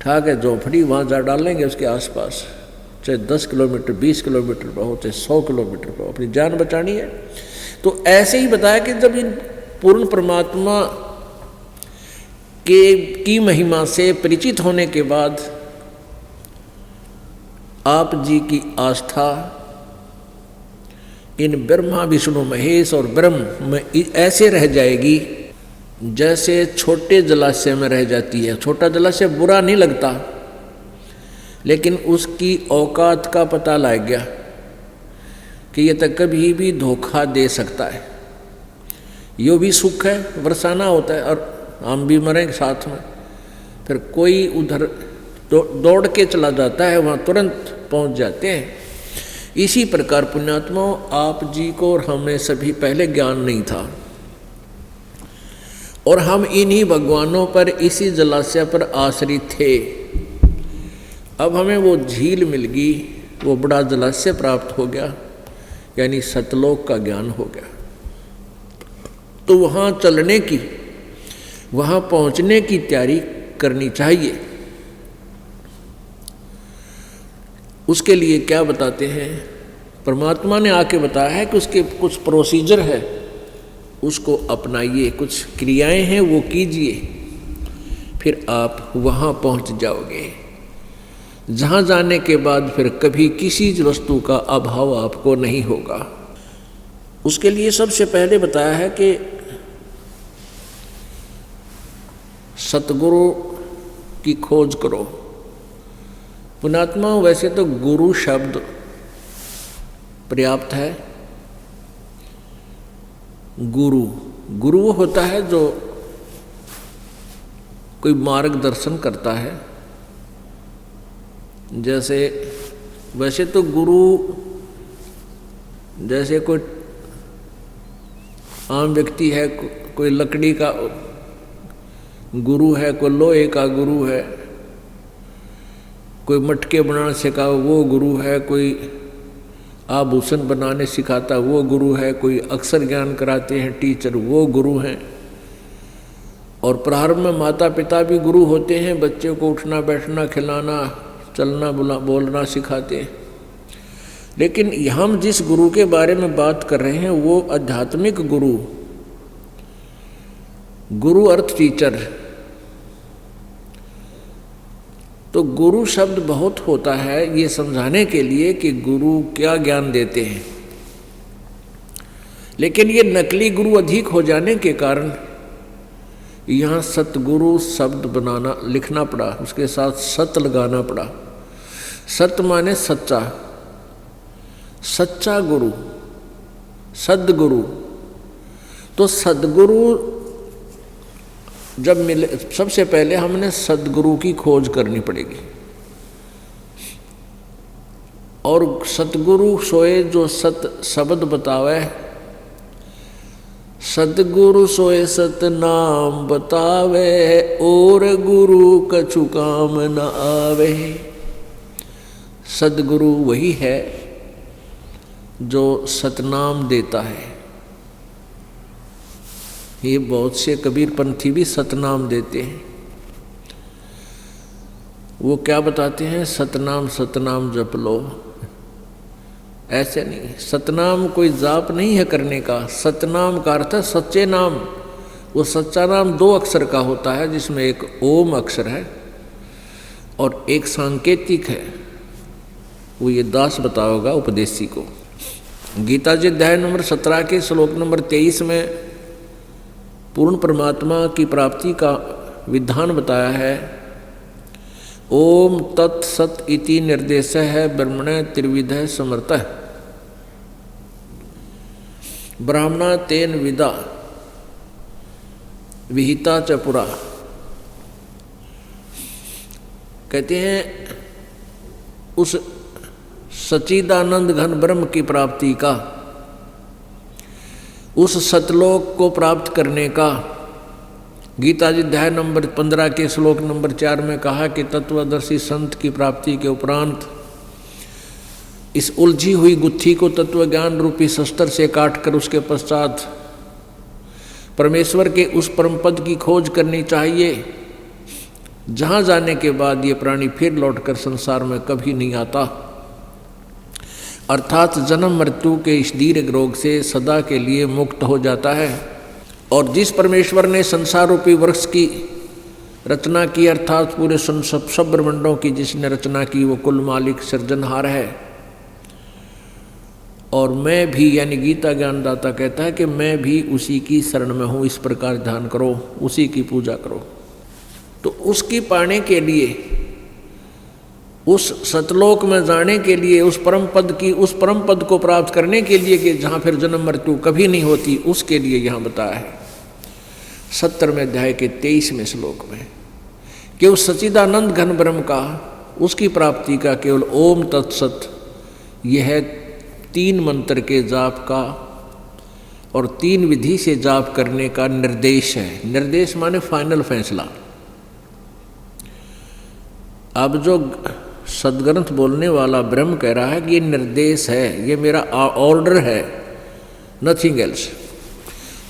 ठाक है झोंपड़ी वहाँ जा डालेंगे उसके आसपास, चाहे 10 किलोमीटर 20 किलोमीटर पर हो, चाहे 100 किलोमीटर पर हो, अपनी जान बचानी है। तो ऐसे ही बताया कि जब इन पूर्ण परमात्मा की महिमा से परिचित होने के बाद आप जी की आस्था इन ब्रह्मा विष्णु महेश और ब्रह्म में ऐसे रह जाएगी जैसे छोटे जलाशय में रह जाती है। छोटा जलाशय बुरा नहीं लगता, लेकिन उसकी औकात का पता लग गया कि ये तो कभी भी धोखा दे सकता है। यो भी सुख है, बरसाना होता है, और हम भी मरेंगे साथ में। फिर कोई उधर दौड़ के चला जाता है, वहाँ तुरंत पहुँच जाते हैं। इसी प्रकार पुण्यात्माओं, आप जी को और हमें सभी पहले ज्ञान नहीं था, और हम इन्हीं भगवानों पर, इसी जलाशय पर आश्रित थे। अब हमें वो झील मिल गई, वो बड़ा जलाशय प्राप्त हो गया, यानी सतलोक का ज्ञान हो गया। तो वहाँ चलने की, वहाँ पहुँचने की तैयारी करनी चाहिए। उसके लिए क्या बताते हैं, परमात्मा ने आके बताया है कि उसके कुछ प्रोसीजर है, उसको अपनाइए, कुछ क्रियाएं हैं वो कीजिए, फिर आप वहाँ पहुँच जाओगे, जहाँ जाने के बाद फिर कभी किसी वस्तु का अभाव आपको नहीं होगा। उसके लिए सबसे पहले बताया है कि सतगुरु की खोज करो। पुण्यात्मा, वैसे तो गुरु शब्द पर्याप्त है। गुरु वो होता है जो कोई मार्गदर्शन करता है। जैसे वैसे तो गुरु जैसे कोई आम व्यक्ति है, कोई लकड़ी का गुरु है, कोई लोहे का गुरु है, कोई मटके बनाना सिखा वो गुरु है, कोई आभूषण बनाने सिखाता वो गुरु है, कोई अक्षर ज्ञान कराते हैं टीचर वो गुरु हैं। और प्रारंभ में माता पिता भी गुरु होते हैं, बच्चे को उठना बैठना खिलाना चलना बोलना सिखाते हैं। लेकिन हम जिस गुरु के बारे में बात कर रहे हैं वो आध्यात्मिक गुरु अर्थ टीचर। तो गुरु शब्द बहुत होता है ये समझाने के लिए कि गुरु क्या ज्ञान देते हैं, लेकिन ये नकली गुरु अधिक हो जाने के कारण यहाँ सतगुरु शब्द लिखना पड़ा, उसके साथ सत लगाना पड़ा। सत माने सच्चा, सच्चा गुरु, सद्गुरु। तो सद्गुरु जब मिले, सबसे पहले हमने सद्गुरु की खोज करनी पड़ेगी। और सतगुरु सोए जो सत शब्द बतावे, सतगुरु सोए सतनाम बतावे, और गुरु कछु काम न आवे। सदगुरु वही है जो सतनाम देता है। ये बहुत से कबीर पंथी भी सतनाम देते हैं। वो क्या बताते हैं? सतनाम सतनाम जप लो। ऐसे नहीं, सतनाम कोई जाप नहीं है करने का। सतनाम का अर्थ है सच्चे नाम। वो सच्चा नाम 2 अक्षर का होता है, जिसमें एक ओम अक्षर है और एक सांकेतिक है। वो ये दास बताओगा उपदेशी को। गीता जी अध्याय नंबर 17 के श्लोक नंबर 23 में पूर्ण परमात्मा की प्राप्ति का विधान बताया है। ओम तत्सत इति निर्देश है ब्रह्मण त्रिविध समर्थ ब्राह्मणा तेन विदा विहिता च पुरा। कहते हैं उस सच्चिदानंद घन ब्रह्म की प्राप्ति का, उस सतलोक को प्राप्त करने का गीता जी अध्याय नंबर 15 के श्लोक नंबर 4 में कहा कि तत्वदर्शी संत की प्राप्ति के उपरांत इस उलझी हुई गुत्थी को तत्व ज्ञान रूपी शस्त्र से काटकर उसके पश्चात परमेश्वर के उस परम पद की खोज करनी चाहिए, जहाँ जाने के बाद ये प्राणी फिर लौटकर संसार में कभी नहीं आता, अर्थात जन्म मृत्यु के इस दीर्घ रोग से सदा के लिए मुक्त हो जाता है। और जिस परमेश्वर ने संसार रूपी वृक्ष की रचना की, अर्थात पूरे सब ब्रह्मांडों की जिसने रचना की, वो कुल मालिक सृजनहार है। और मैं भी, यानी गीता ज्ञानदाता कहता है कि मैं भी उसी की शरण में हूँ। इस प्रकार ध्यान करो, उसी की पूजा करो। तो उसकी पाने के लिए, उस सतलोक में जाने के लिए, उस परम पद को प्राप्त करने के लिए कि जहाँ फिर जन्म मृत्यु कभी नहीं होती, उसके लिए यहाँ बताया है 17वें अध्याय के 23वें श्लोक में कि उस सच्चिदानंद घन ब्रह्म का, उसकी प्राप्ति का केवल ओम तत्सत, यह है 3 मंत्र के जाप का और 3 विधि से जाप करने का निर्देश है। निर्देश माने फाइनल फैसला। अब जो सदग्रंथ बोलने वाला ब्रह्म कह रहा है कि ये निर्देश है, ये मेरा ऑर्डर है, नथिंग एल्स।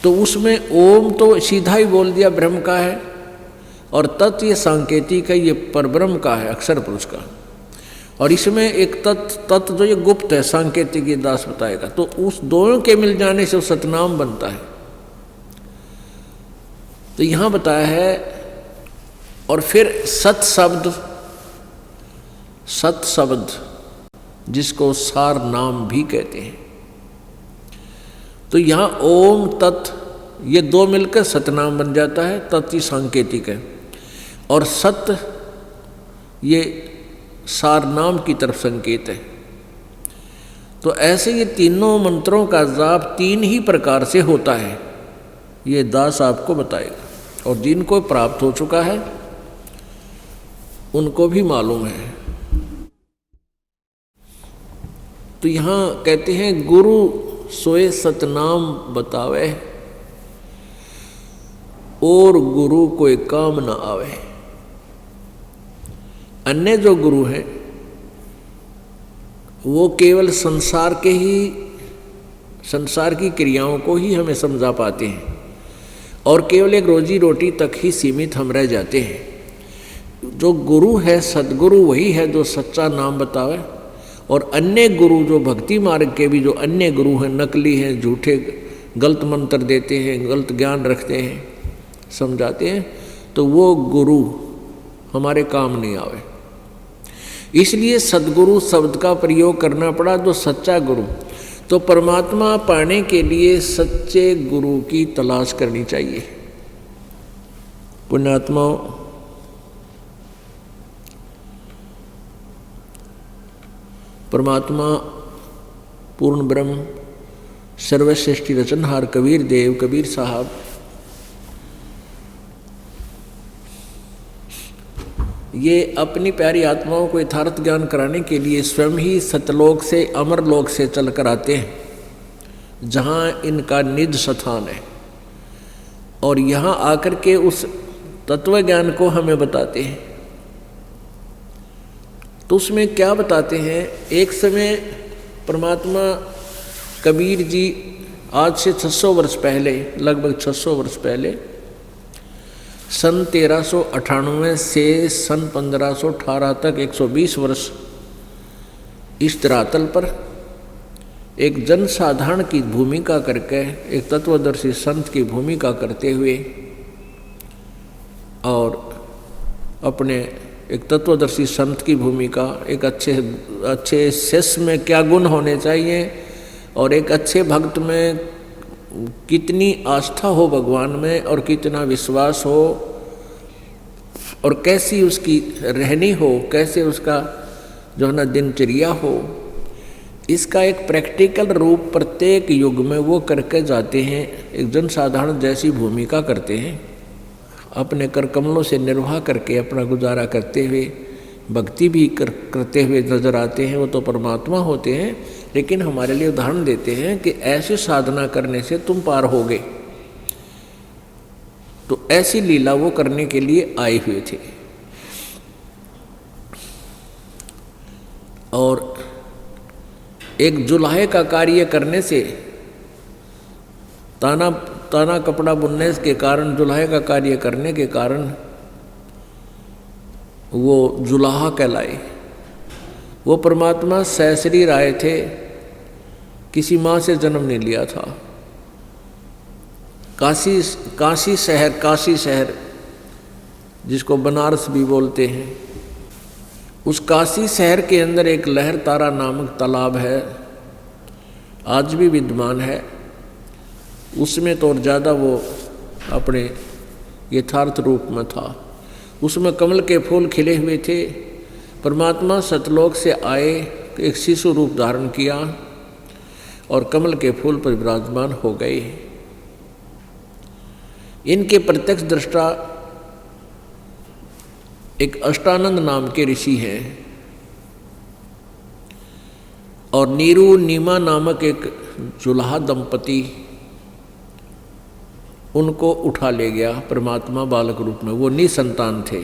तो उसमें ओम तो सीधा ही बोल दिया ब्रह्म का है, और तत् ये सांकेतिक है, ये परब्रह्म का है, अक्षर पुरुष का। और इसमें एक तत् जो ये गुप्त है, सांकेतिक, ये दास बताएगा। तो उस दोनों के मिल जाने से वो सतनाम बनता है। तो यहाँ बताया है। और फिर सत शब्द जिसको सार नाम भी कहते हैं। तो यहाँ ओम तत् ये 2 मिलकर सतनाम बन जाता है। तत् ही सांकेतिक है और सत ये सार नाम की तरफ संकेत है। तो ऐसे ये तीनों मंत्रों का जाप 3 ही प्रकार से होता है, ये दास आपको बताएगा। और जिनको प्राप्त हो चुका है उनको भी मालूम है। तो यहाँ कहते हैं गुरु सोए सतनाम बतावे, और गुरु कोई काम न आवे। अन्य जो गुरु हैं वो केवल संसार की क्रियाओं को ही हमें समझा पाते हैं और केवल एक रोजी रोटी तक ही सीमित हम रह जाते हैं। जो गुरु है, सदगुरु वही है जो सच्चा नाम बतावे। और अन्य गुरु जो भक्ति मार्ग के भी जो अन्य गुरु हैं, नकली हैं, झूठे गलत मंत्र देते हैं, गलत ज्ञान रखते हैं, समझाते हैं, तो वो गुरु हमारे काम नहीं आवे। इसलिए सदगुरु शब्द का प्रयोग करना पड़ा, जो सच्चा गुरु। तो परमात्मा पाने के लिए सच्चे गुरु की तलाश करनी चाहिए। पुण्यात्माओं, परमात्मा पूर्ण ब्रह्म सर्वश्रेष्ठी रचनहार कबीर देव, कबीर साहब, ये अपनी प्यारी आत्माओं को यथार्थ ज्ञान कराने के लिए स्वयं ही सतलोक से, अमरलोक से चल कर आते हैं, जहाँ इनका निज स्थान है। और यहाँ आकर के उस तत्व ज्ञान को हमें बताते हैं। तो उसमें क्या बताते हैं, एक समय परमात्मा कबीर जी आज से 600 वर्ष पहले, लगभग 600 वर्ष पहले, सन 1398 से सन 1518 तक 120 वर्ष इस धरातल पर एक जनसाधारण की भूमिका करके, एक तत्वदर्शी संत की भूमिका करते हुए और अपने एक तत्वदर्शी संत की भूमिका, एक अच्छे शिष्य में क्या गुण होने चाहिए और एक अच्छे भक्त में कितनी आस्था हो भगवान में और कितना विश्वास हो और कैसी उसकी रहनी हो, कैसे उसका जो है ना दिनचर्या हो, इसका एक प्रैक्टिकल रूप प्रत्येक युग में वो करके जाते हैं। एक जनसाधारण जैसी भूमिका करते हैं, अपने कर कमलों से निर्वाह करके अपना गुजारा करते हुए भक्ति भी करते हुए नजर आते हैं। वो तो परमात्मा होते हैं, लेकिन हमारे लिए उदाहरण देते हैं कि ऐसी साधना करने से तुम पार होगे। तो ऐसी लीला वो करने के लिए आए हुए थे। और एक जुलाहे का कार्य करने से, ताना कपड़ा बुनने के कारण, जुलाहे का कार्य करने के कारण वो जुलाहा कहलाए। वो परमात्मा सहशरीर आए थे, किसी माँ से जन्म नहीं लिया था। काशी शहर जिसको बनारस भी बोलते हैं, उस काशी शहर के अंदर एक लहर तारा नामक तालाब है, आज भी विद्यमान है। उसमें तो और ज़्यादा वो अपने यथार्थ रूप में था। उसमें कमल के फूल खिले हुए थे। परमात्मा सतलोक से आए, एक शिशु रूप धारण किया और कमल के फूल पर विराजमान हो गए। इनके प्रत्यक्ष दृष्टा एक अष्टानंद नाम के ऋषि हैं और नीरू नीमा नामक एक जुलाहा दंपति उनको उठा ले गया परमात्मा बालक रूप में। वो निसंतान थे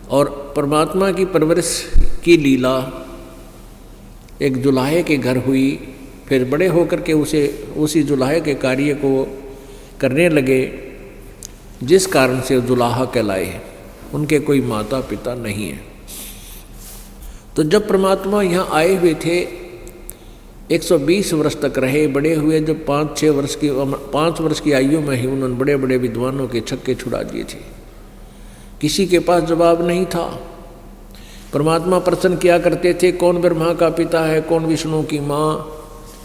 और परमात्मा की परवरिश की लीला एक जुलाहे के घर हुई। फिर बड़े होकर के उसी जुलाहे के कार्य को करने लगे, जिस कारण से जुलाहा कहलाए। उनके कोई माता पिता नहीं है। तो जब परमात्मा यहाँ आए हुए थे, 120 वर्ष तक रहे, बड़े हुए। जब 5 वर्ष की आयु में ही उन्होंने बड़े बड़े विद्वानों के छक्के छुड़ा दिए थे। किसी के पास जवाब नहीं था। परमात्मा प्रश्न किया करते थे, कौन ब्रह्मा का पिता है, कौन विष्णु की माँ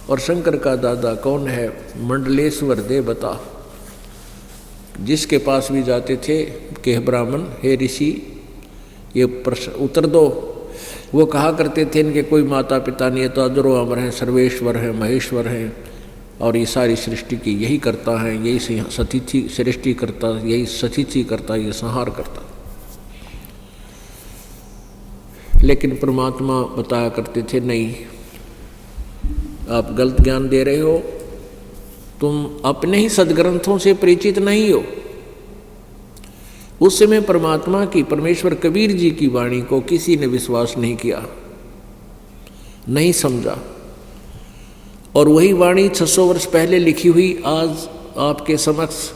और शंकर का दादा कौन है, मंडलेश्वर दे बता। जिसके पास भी जाते थे कि हे ब्राह्मण, हे ऋषि, ये प्रश्न उत्तर दो। वो कहा करते थे इनके कोई माता पिता नहीं है, तो अजरो अमर हैं, सर्वेश्वर हैं, महेश्वर हैं और ये सारी सृष्टि की यही करता है, यही सतिथि सृष्टि करता, यही सतिथि करता, ये संहार करता। लेकिन परमात्मा बताया करते थे, नहीं, आप गलत ज्ञान दे रहे हो, तुम अपने ही सदग्रंथों से परिचित नहीं हो। उस समय परमात्मा की, परमेश्वर कबीर जी की वाणी को किसी ने विश्वास नहीं किया, नहीं समझा। और वही वाणी 600 वर्ष पहले लिखी हुई आज आपके समक्ष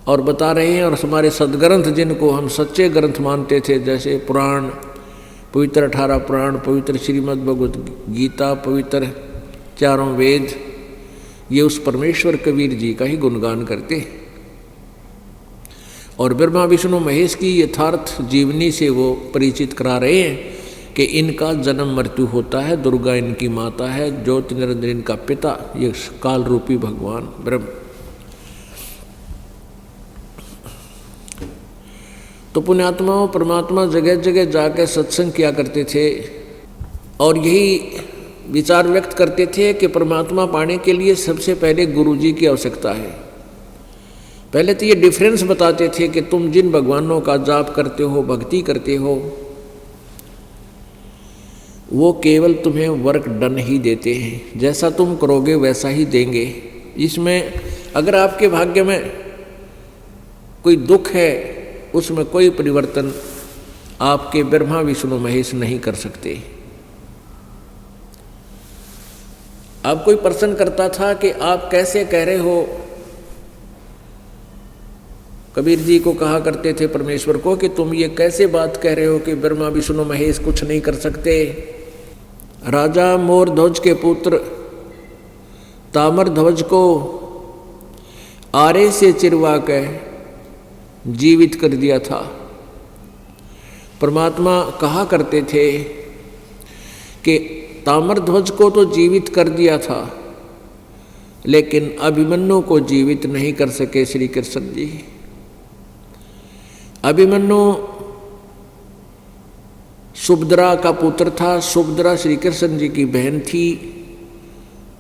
और बता रहे हैं। और हमारे सदग्रंथ जिनको हम सच्चे ग्रंथ मानते थे, जैसे पुराण, पवित्र 18 पुराण, पवित्र श्रीमद् भगवत गीता, पवित्र 4 वेद, ये उस परमेश्वर कबीर जी का ही गुणगान करते हैं। और ब्रह्मा विष्णु महेश की यथार्थ जीवनी से वो परिचित करा रहे हैं कि इनका जन्म मृत्यु होता है, दुर्गा इनकी माता है, ज्योति निरंजन इनका पिता, ये काल रूपी भगवान ब्रह्म। तो पुण्यात्माओं, परमात्मा जगह जगह जाकर सत्संग किया करते थे और यही विचार व्यक्त करते थे कि परमात्मा पाने के लिए सबसे पहले गुरु जी की आवश्यकता है। पहले तो ये डिफरेंस बताते थे कि तुम जिन भगवानों का जाप करते हो, भक्ति करते हो, वो केवल तुम्हें वर्क डन ही देते हैं, जैसा तुम करोगे वैसा ही देंगे। इसमें अगर आपके भाग्य में कोई दुख है, उसमें कोई परिवर्तन आपके ब्रह्मा विष्णु महेश नहीं कर सकते। अब कोई प्रश्न करता था कि आप कैसे कह रहे हो, कबीर जी को कहा करते थे परमेश्वर को कि तुम ये कैसे बात कह रहे हो कि ब्रह्मा विष्णु महेश कुछ नहीं कर सकते। राजा मोर ध्वज के पुत्र तामर ध्वज को आरे से चिरवा कर जीवित कर दिया था। परमात्मा कहा करते थे कि तामर ध्वज को तो जीवित कर दिया था, लेकिन अभिमन्यु को जीवित नहीं कर सके श्री कृष्ण जी। अभिमन्यु सुभद्रा का पुत्र था, सुभद्रा श्री कृष्ण जी की बहन थी,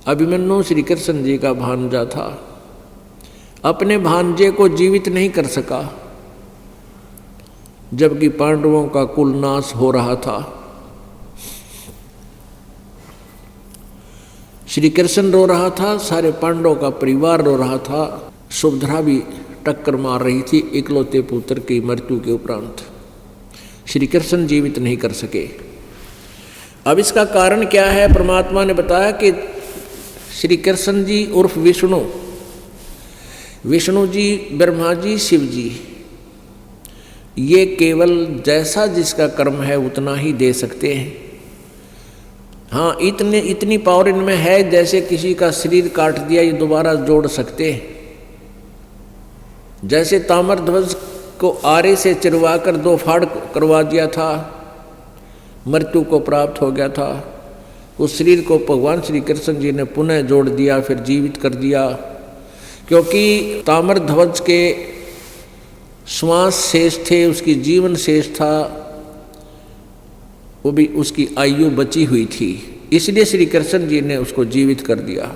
अभिमन्यु श्री कृष्ण जी का भांजा था। अपने भांजे को जीवित नहीं कर सका, जबकि पांडवों का कुल नाश हो रहा था। श्री कृष्ण रो रहा था, सारे पांडवों का परिवार रो रहा था, सुभद्रा भी टक्कर मार रही थी इकलौते पुत्र की मृत्यु के उपरांत। श्री कृष्ण जीवित नहीं कर सके। अब इसका कारण क्या है? परमात्मा ने बताया कि श्री कृष्ण जी उर्फ विष्णु, विष्णु जी, ब्रह्मा जी, शिव जी, ये केवल जैसा जिसका कर्म है उतना ही दे सकते हैं। हाँ, इतनी पावर इनमें है, जैसे किसी का शरीर काट दिया ये दोबारा जोड़ सकते हैं। जैसे तामर ध्वज को आरे से चिरवा कर 2 फाड़ करवा दिया था, मृत्यु को प्राप्त हो गया था, उस शरीर को भगवान श्री कृष्ण जी ने पुनः जोड़ दिया, फिर जीवित कर दिया। क्योंकि तामर ध्वज के श्वास शेष थे, उसकी जीवन शेष था, वो भी उसकी आयु बची हुई थी, इसलिए श्री कृष्ण जी ने उसको जीवित कर दिया।